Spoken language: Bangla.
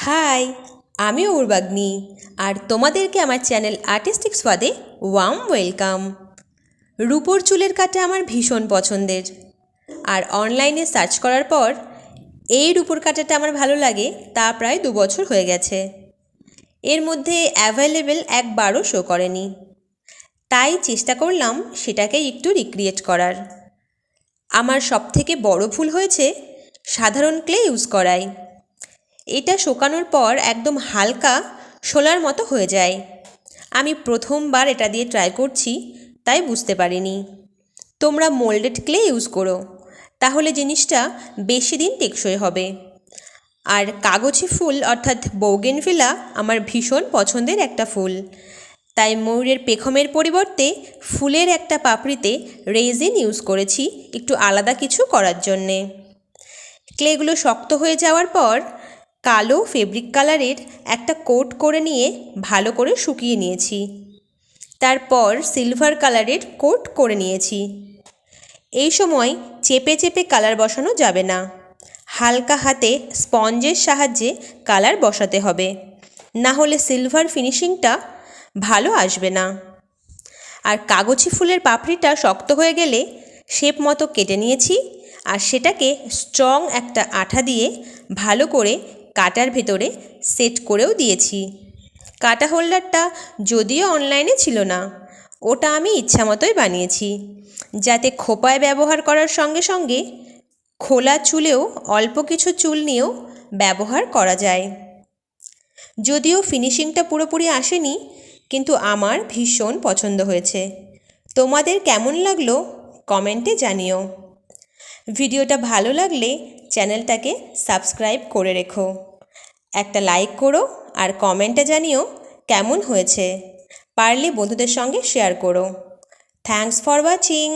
হাই, আমি উর্বাগ্নি আর তোমাদেরকে আমার চ্যানেল আর্টিস্টিক স্বাদে ওয়ার্ম ওয়েলকাম। রূপোর চুলের কাটা আমার ভীষণ পছন্দের, আর অনলাইনে সার্চ করার পর এই রূপোর কাটাটা আমার ভালো লাগে তা প্রায় 2 বছর হয়ে গেছে। এর মধ্যে অ্যাভেলেবেল একবারও শো করেনি, তাই চেষ্টা করলাম সেটাকে একটু রিক্রিয়েট করার। আমার সবথেকে বড় ভুল হয়েছে সাধারণ ক্লে ইউজ করায়। এটা শুকানোর পর একদম হালকা শোলার মতো হয়ে যায়। আমি প্রথমবার এটা দিয়ে ট্রাই করছি, তাই বুঝতে পারিনি। তোমরা মোল্ডেড ক্লে ইউজ করো, তাহলে জিনিসটা বেশি দিন টেকসই হবে। আর কাগজি ফুল অর্থাৎ বোগেনভিলা আমার ভীষণ পছন্দের একটা ফুল, তাই ময়ূরের পেখমের পরিবর্তে ফুলের একটা পাপড়িতে রেজিন ইউজ করেছি একটু আলাদা কিছু করার জন্যে। ক্লেগুলো শক্ত হয়ে যাওয়ার পর কালো ফেব্রিক কালারের একটা কোট করে নিয়ে ভালো করে শুকিয়ে নিয়েছি। তারপর সিলভার কালারের কোট করে নিয়েছি। এই সময় চেপে চেপে কালার বসানো যাবে না, হালকা হাতে স্পঞ্জের সাহায্যে কালার বসাতে হবে, না হলে সিলভার ফিনিশিংটা ভালো আসবে না। আর কাগজি ফুলের পাপড়িটা শক্ত হয়ে গেলে শেপ মতো কেটে নিয়েছি, আর সেটাকে স্ট্রং একটা আঠা দিয়ে ভালো করে কাটার ভেতরে সেট করেও দিয়েছি। কাটা হোল্ডারটা যদিও অনলাইনে ছিল না, ওটা আমি ইচ্ছামতোই বানিয়েছি, যাতে খোপায় ব্যবহার করার সঙ্গে সঙ্গে খোলা চুলেও অল্প কিছু চুল নিয়েও ব্যবহার করা যায়। যদিও ফিনিশিংটা পুরোপুরি আসেনি, কিন্তু আমার ভীষণ পছন্দ হয়েছে। তোমাদের কেমন লাগলো কমেন্টে জানিও। ভিডিওটা ভালো লাগলে চ্যানেলটাকে সাবস্ক্রাইব করে রেখো, একটা লাইক করো আর কমেন্টে জানিও কেমন হয়েছে। পারলে বন্ধুদের সঙ্গে শেয়ার করো। Thanks for watching.